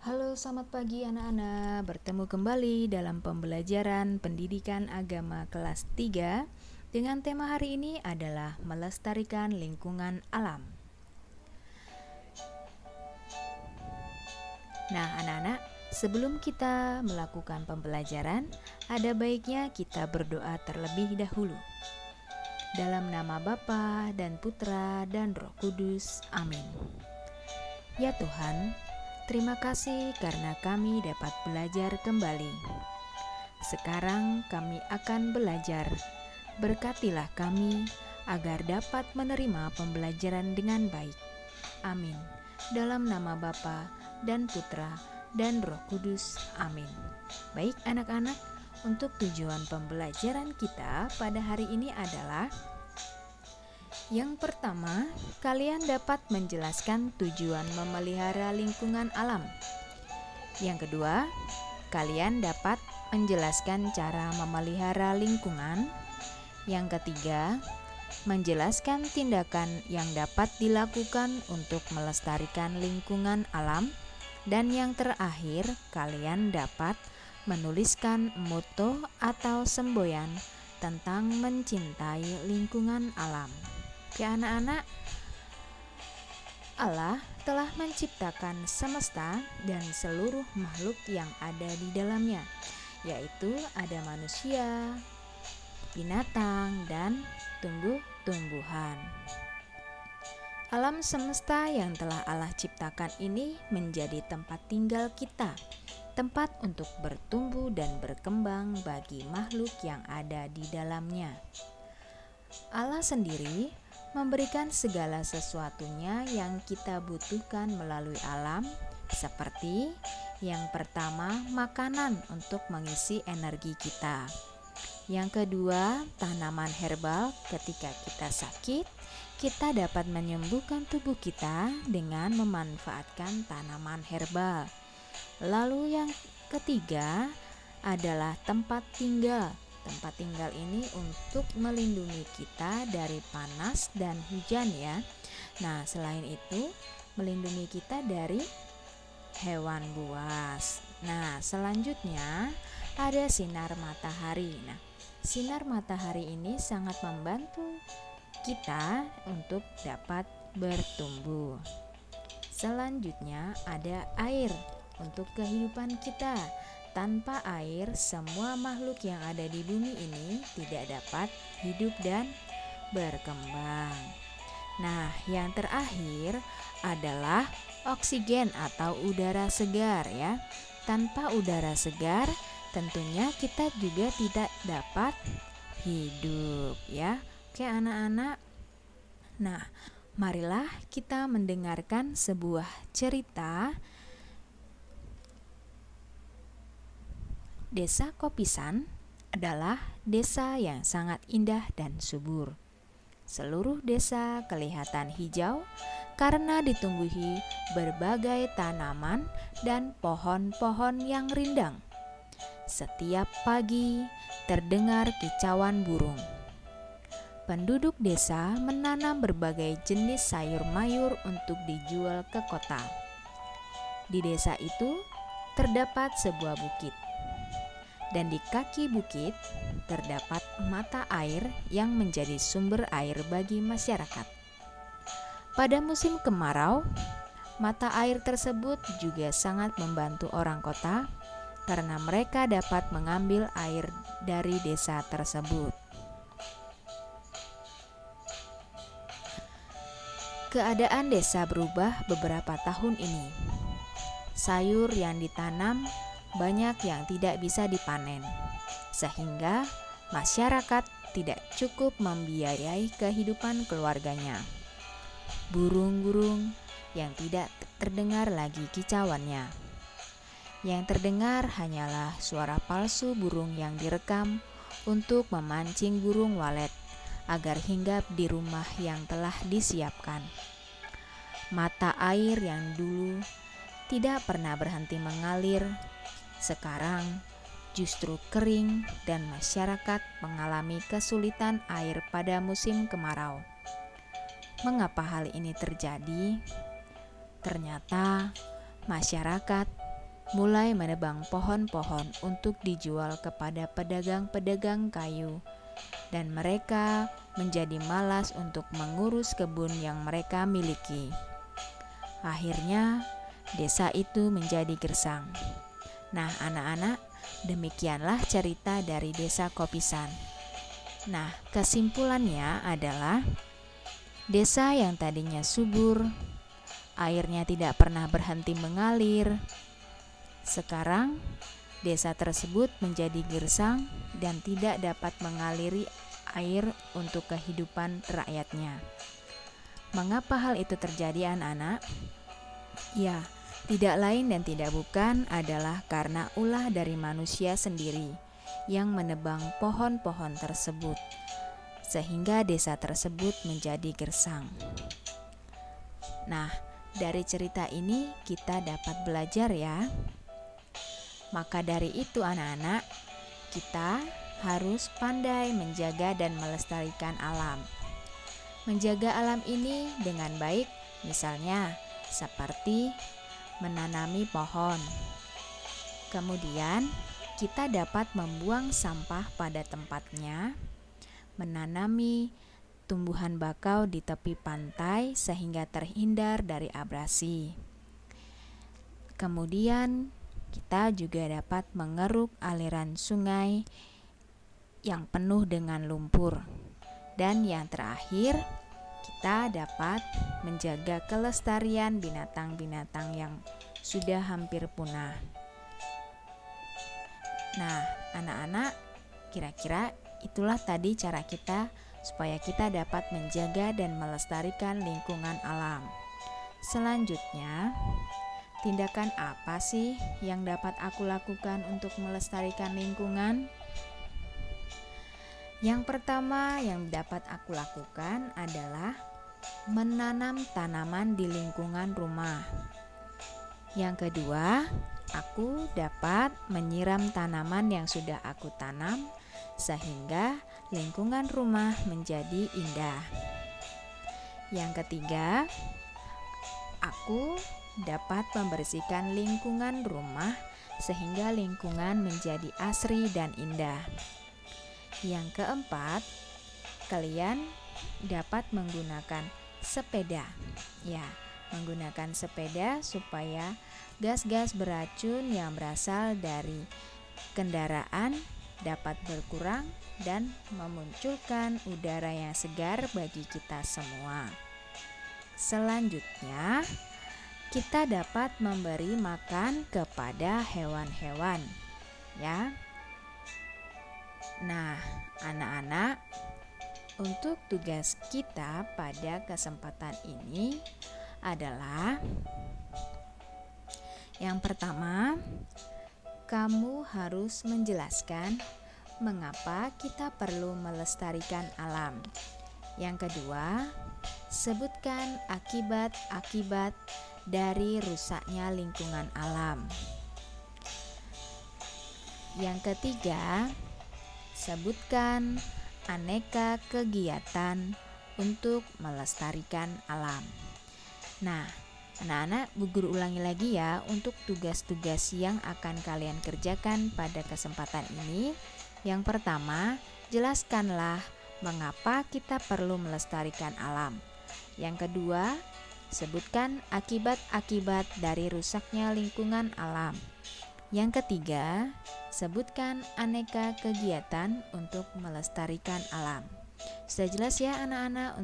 Halo, selamat pagi anak-anak. Bertemu kembali dalam pembelajaran pendidikan agama kelas 3 dengan tema hari ini adalah melestarikan lingkungan alam. Nah, anak-anak, sebelum kita melakukan pembelajaran, ada baiknya kita berdoa terlebih dahulu. Dalam nama Bapa dan Putra dan Roh Kudus. Amin. Ya Tuhan, terima kasih karena kami dapat belajar kembali. Sekarang kami akan belajar. Berkatilah kami agar dapat menerima pembelajaran dengan baik. Amin. Dalam nama Bapa dan Putra dan Roh Kudus. Amin. Baik anak-anak, untuk tujuan pembelajaran kita pada hari ini adalah: yang pertama, kalian dapat menjelaskan tujuan memelihara lingkungan alam. Yang kedua, kalian dapat menjelaskan cara memelihara lingkungan. Yang ketiga, menjelaskan tindakan yang dapat dilakukan untuk melestarikan lingkungan alam. Dan yang terakhir, kalian dapat menuliskan moto atau semboyan tentang mencintai lingkungan alam. Oke anak-anak, Allah telah menciptakan semesta dan seluruh makhluk yang ada di dalamnya, yaitu ada manusia, binatang, dan tumbuh-tumbuhan. Alam semesta yang telah Allah ciptakan ini menjadi tempat tinggal kita, tempat untuk bertumbuh dan berkembang bagi makhluk yang ada di dalamnya. Allah sendiri memberikan segala sesuatunya yang kita butuhkan melalui alam, seperti yang pertama, makanan untuk mengisi energi kita. Yang kedua, tanaman herbal. Ketika kita sakit, kita dapat menyembuhkan tubuh kita dengan memanfaatkan tanaman herbal. Lalu yang ketiga adalah tempat tinggal. Tempat tinggal ini untuk melindungi kita dari panas dan hujan ya. Nah, selain itu melindungi kita dari hewan buas. Nah, selanjutnya ada sinar matahari. Nah, sinar matahari ini sangat membantu kita untuk dapat bertumbuh. Selanjutnya ada air untuk kehidupan kita. Tanpa air, semua makhluk yang ada di bumi ini tidak dapat hidup dan berkembang. Nah, yang terakhir adalah oksigen atau udara segar ya. Tanpa udara segar, tentunya kita juga tidak dapat hidup ya. Oke anak-anak. Nah, marilah kita mendengarkan sebuah cerita. Desa Kopisan adalah desa yang sangat indah dan subur. Seluruh desa kelihatan hijau karena ditumbuhi berbagai tanaman dan pohon-pohon yang rindang. Setiap pagi terdengar kicauan burung. Penduduk desa menanam berbagai jenis sayur mayur untuk dijual ke kota. Di desa itu terdapat sebuah bukit. Dan di kaki bukit terdapat mata air yang menjadi sumber air bagi masyarakat. Pada musim kemarau, mata air tersebut juga sangat membantu orang kota karena mereka dapat mengambil air dari desa tersebut. Keadaan desa berubah beberapa tahun ini. Sayur yang ditanam banyak yang tidak bisa dipanen, sehingga masyarakat tidak cukup membiayai kehidupan keluarganya. Burung-burung yang tidak terdengar lagi kicauannya. Yang terdengar hanyalah suara palsu burung yang direkam untuk memancing burung walet agar hinggap di rumah yang telah disiapkan. Mata air yang dulu tidak pernah berhenti mengalir sekarang justru kering dan masyarakat mengalami kesulitan air pada musim kemarau. Mengapa hal ini terjadi? Ternyata masyarakat mulai menebang pohon-pohon untuk dijual kepada pedagang-pedagang kayu, dan mereka menjadi malas untuk mengurus kebun yang mereka miliki. Akhirnya, desa itu menjadi gersang. Nah, anak-anak, demikianlah cerita dari Desa Kopisan. Nah, kesimpulannya adalah desa yang tadinya subur, airnya tidak pernah berhenti mengalir. Sekarang, desa tersebut menjadi gersang dan tidak dapat mengaliri air untuk kehidupan rakyatnya. Mengapa hal itu terjadi, anak-anak? Ya, tidak lain dan tidak bukan adalah karena ulah dari manusia sendiri yang menebang pohon-pohon tersebut, sehingga desa tersebut menjadi gersang. Nah, dari cerita ini kita dapat belajar ya. Maka dari itu anak-anak, kita harus pandai menjaga dan melestarikan alam. Menjaga alam ini dengan baik, misalnya seperti menanami pohon. Kemudian, kita dapat membuang sampah pada tempatnya, menanami tumbuhan bakau di tepi pantai sehingga terhindar dari abrasi. Kemudian, kita juga dapat mengeruk aliran sungai yang penuh dengan lumpur. Dan yang terakhir, kita dapat menjaga kelestarian binatang-binatang yang sudah hampir punah. Nah, anak-anak, kira-kira itulah tadi cara kita supaya kita dapat menjaga dan melestarikan lingkungan alam. Selanjutnya, tindakan apa sih yang dapat aku lakukan untuk melestarikan lingkungan? Yang pertama yang dapat aku lakukan adalah menanam tanaman di lingkungan rumah. Yang kedua, aku dapat menyiram tanaman yang sudah aku tanam sehingga lingkungan rumah menjadi indah. Yang ketiga, aku dapat membersihkan lingkungan rumah sehingga lingkungan menjadi asri dan indah. Yang keempat, kalian dapat menggunakan sepeda. Ya, menggunakan sepeda supaya gas-gas beracun yang berasal dari kendaraan dapat berkurang dan memunculkan udara yang segar bagi kita semua. Selanjutnya, kita dapat memberi makan kepada hewan-hewan, ya. Nah, anak-anak, untuk tugas kita pada kesempatan ini adalah yang pertama, kamu harus menjelaskan mengapa kita perlu melestarikan alam. Yang kedua, sebutkan akibat-akibat dari rusaknya lingkungan alam. Yang ketiga, sebutkan aneka kegiatan untuk melestarikan alam. Nah, anak-anak, Bu Guru ulangi lagi ya untuk tugas-tugas yang akan kalian kerjakan pada kesempatan ini. Yang pertama, jelaskanlah mengapa kita perlu melestarikan alam. Yang kedua, sebutkan akibat-akibat dari rusaknya lingkungan alam. Yang ketiga, sebutkan aneka kegiatan untuk melestarikan alam. Sudah jelas ya anak-anak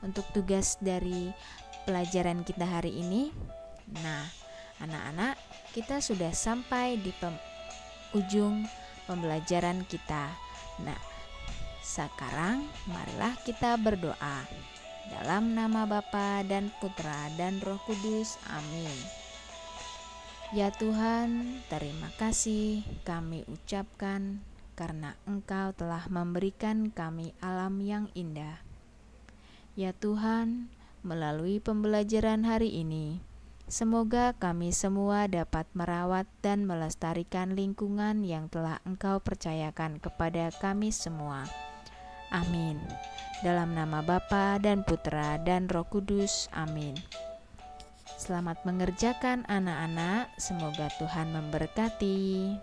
untuk tugas dari pelajaran kita hari ini? Nah, anak-anak, kita sudah sampai di ujung pembelajaran kita. Nah, sekarang marilah kita berdoa. Dalam nama Bapa dan Putra dan Roh Kudus. Amin. Ya Tuhan, terima kasih kami ucapkan karena Engkau telah memberikan kami alam yang indah. Ya Tuhan, melalui pembelajaran hari ini, semoga kami semua dapat merawat dan melestarikan lingkungan yang telah Engkau percayakan kepada kami semua. Amin. Dalam nama Bapa dan Putra dan Roh Kudus. Amin. Selamat mengerjakan anak-anak, semoga Tuhan memberkati.